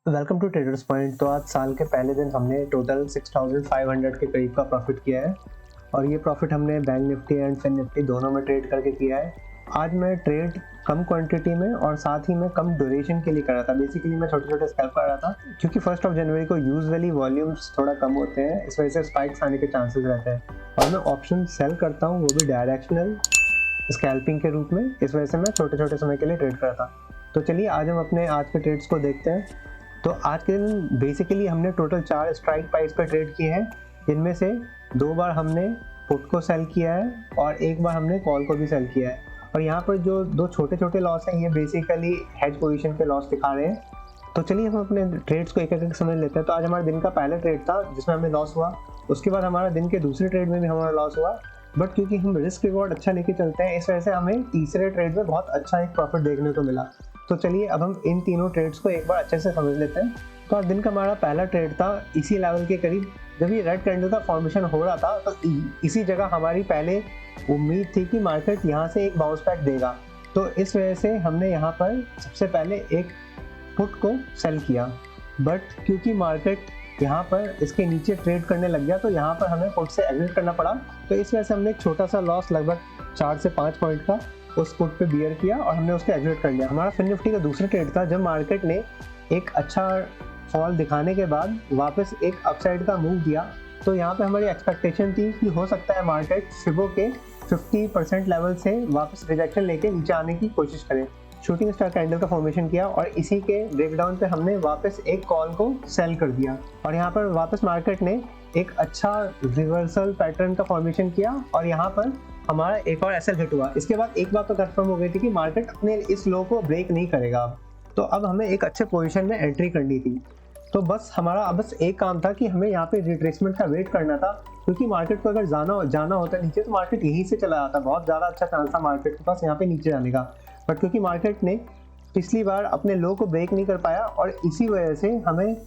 Welcome to traders point. तो आज साल के पहले दिन हमने टोटल 6500 के करीब का प्रॉफिट किया है और ये प्रॉफिट हमने bank Nifty and fin Nifty दोनों में ट्रेड करके किया है। आज मैं ट्रेड कम क्वांटिटी में और साथ ही में कम ड्यूरेशन के लिए कर रहा था। बेसिकली मैं छोटे छोटे स्कैल्प कर रहा था क्योंकि 1 जनवरी को यूजुअली वॉल्यूम्स थोड़ा कम होते हैं, इस वजह से स्पाइक्स आने के चांसेस रहते हैं। और मैं ऑप्शन सेल करता हूँ, वो भी डायरेक्शनल स्कैल्पिंग के रूप में, इस वजह से मैं छोटे छोटे समय के लिए ट्रेड कर रहा था। तो चलिए आज हम अपने आज के ट्रेड्स को देखते हैं। तो आज के दिन बेसिकली हमने टोटल 4 स्ट्राइक प्राइस पे ट्रेड किए हैं, जिनमें से 2 बार हमने पुट को सेल किया है और 1 बार हमने कॉल को भी सेल किया है। और यहाँ पर जो 2 छोटे छोटे लॉस हैं, ये बेसिकली हेज पोजीशन पे लॉस दिखा रहे हैं। तो चलिए हम अपने ट्रेड्स को एक एक समझ लेते हैं। तो आज हमारे दिन का पहला ट्रेड था जिसमें हमें लॉस हुआ, उसके बाद हमारा दिन के दूसरे ट्रेड में भी हमारा लॉस हुआ, बट क्योंकि हम रिस्क रिवॉर्ड अच्छा लेके चलते हैं, इस वजह से हमें तीसरे ट्रेड में बहुत अच्छा एक प्रॉफिट देखने को मिला। तो चलिए अब हम इन तीनों ट्रेड्स को एक बार अच्छे से समझ लेते हैं। तो आज दिन का हमारा पहला ट्रेड था इसी लेवल के करीब, जब ये रेड कैंडल का फॉर्मेशन हो रहा था तो इसी जगह हमारी पहले उम्मीद थी कि मार्केट यहाँ से एक बाउंस बैक देगा। तो इस वजह से हमने यहाँ पर सबसे पहले एक पुट को सेल किया, बट क्योंकि मार्केट यहाँ पर इसके नीचे ट्रेड करने लग गया तो यहाँ पर हमें पुट से एग्जिट करना पड़ा। तो इस वजह से हमने एक छोटा सा लॉस लगभग 4 से 5 पॉइंट का उस पुट पे बियर किया और हमने उसको एग्जिट कर लिया। हमारा फिन निफ्टी का दूसरा ट्रेड था जब मार्केट ने एक अच्छा फॉल दिखाने के बाद वापस एक अपसाइड का मूव दिया। तो यहाँ पे हमारी एक्सपेक्टेशन थी कि हो सकता है मार्केट फिबो के 50% लेवल से वापस रिजेक्शन लेके नीचे आने की कोशिश करे। शूटिंग स्टार कैंडल का फॉर्मेशन किया और इसी के ब्रेकडाउन पे हमने वापस एक कॉल को सेल कर दिया और यहाँ पर वापस मार्केट ने एक अच्छा रिवर्सल पैटर्न का फॉर्मेशन किया और यहाँ पर हमारा एक और एसएल हिट हुआ। इसके बाद एक बात तो कंफर्म हो गई थी कि मार्केट अपने इस लो को ब्रेक नहीं करेगा। तो अब हमें एक अच्छे पोजीशन में एंट्री करनी थी। तो बस हमारा बस एक काम था कि हमें यहाँ पे रिट्रेसमेंट का वेट करना था, क्योंकि मार्केट को अगर जाना होता नीचे तो मार्केट यहीं से चला जाता। बहुत ज़्यादा अच्छा चांस था मार्केट के पास यहाँ पे नीचे जाने का, बट क्योंकि मार्केट ने पिछली बार अपने लो को ब्रेक नहीं कर पाया और इसी वजह से हमें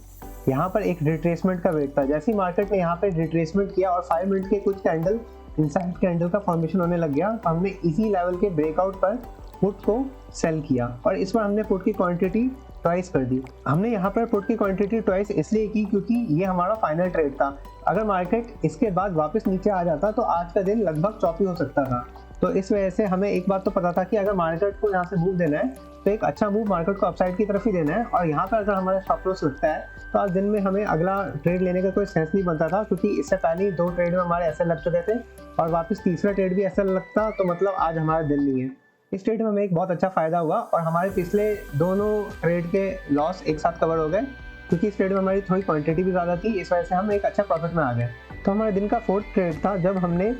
यहाँ पर एक रिट्रेसमेंट का वेट था। जैसे ही मार्केट ने यहाँ पे रिट्रेसमेंट किया और 5 मिनट के कुछ कैंडल इनसाइड कैंडल का फॉर्मेशन होने लग गया, तो हमने इसी लेवल के ब्रेकआउट पर पुट को सेल किया और इस बार हमने पुट की क्वांटिटी ट्वाइस कर दी। हमने यहाँ पर पुट की क्वांटिटी ट्वाइस इसलिए की क्योंकि ये हमारा फाइनल ट्रेड था। अगर मार्केट इसके बाद वापस नीचे आ जाता तो आज का दिन लगभग चौपी हो सकता था। तो इस वजह से हमें एक बात तो पता था कि अगर मार्केट को यहाँ से मूव देना है तो एक अच्छा मूव मार्केट को अपसाइड की तरफ ही देना है। और यहाँ पर अगर हमारा स्टॉप लॉस लगता है तो आज दिन में हमें अगला ट्रेड लेने का कोई सेंस नहीं बनता था, क्योंकि इससे पहले ही 2 ट्रेड में हमारे एसएल लग चुके थे और वापस तीसरा ट्रेड भी एसएल लगता, तो मतलब आज हमारा दिन नहीं है। इस ट्रेड में हमें एक बहुत अच्छा फायदा हुआ और हमारे पिछले दोनों ट्रेड के लॉस एक साथ कवर हो गए, क्योंकि इस ट्रेड में हमारी थोड़ी क्वांटिटी भी ज़्यादा थी, इस वजह से हम एक अच्छा प्रॉफिट में आ गए। तो हमारे दिन का 4th ट्रेड था जब हमने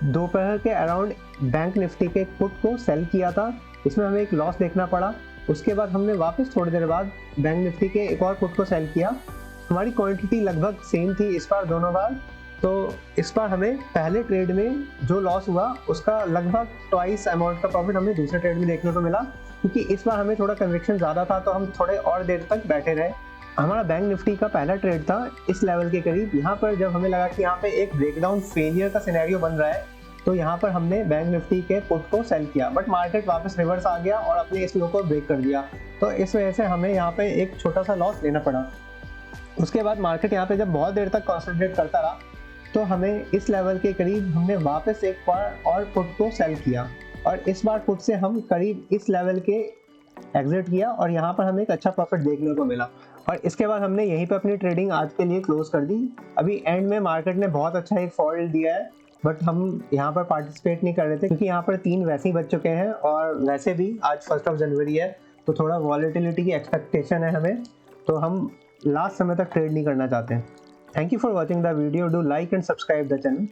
दोपहर के अराउंड बैंक निफ्टी के पुट को सेल किया था। इसमें हमें एक लॉस देखना पड़ा। उसके बाद हमने वापस थोड़ी देर बाद बैंक निफ्टी के एक और पुट को सेल किया। हमारी क्वांटिटी लगभग सेम थी इस बार दोनों बार। तो इस बार हमें पहले ट्रेड में जो लॉस हुआ उसका लगभग ट्वाइस अमाउंट का प्रॉफिट हमें दूसरे ट्रेड में देखने को मिला, क्योंकि इस बार हमें थोड़ा कन्विक्शन ज़्यादा था तो हम थोड़े और देर तक बैठे रहे। हमारा बैंक निफ्टी का पहला ट्रेड था इस लेवल के करीब। यहाँ पर जब हमें लगा कि यहाँ पे एक ब्रेकडाउन फेलियर का सिनेरियो बन रहा है, तो यहाँ पर हमने बैंक निफ्टी के पुट को सेल किया, बट मार्केट वापस रिवर्स आ गया और अपने इस लो को ब्रेक कर दिया। तो इस वजह से हमें यहाँ पे एक छोटा सा लॉस लेना पड़ा। उसके बाद मार्केट यहाँ पे जब बहुत देर तक कॉन्सेंट्रेट करता रहा तो हमें इस लेवल के करीब हमने वापस एक बार और पुट को सेल किया और इस बार पुट से हम करीब इस लेवल के एग्जिट किया और यहाँ पर हमें एक अच्छा प्रॉफिट देखने को मिला। और इसके बाद हमने यहीं पे अपनी ट्रेडिंग आज के लिए क्लोज कर दी। अभी एंड में मार्केट ने बहुत अच्छा एक फॉल दिया है, बट हम यहाँ पर पार्टिसिपेट नहीं कर रहे थे क्योंकि यहाँ पर 3 वैसे ही बच चुके हैं और वैसे भी आज 1 जनवरी है, तो थोड़ा वॉलेटिलिटी की एक्सपेक्टेशन है हमें, तो हम लास्ट समय तक ट्रेड नहीं करना चाहते हैं। Thank you for watching the video. Do like and subscribe the channel.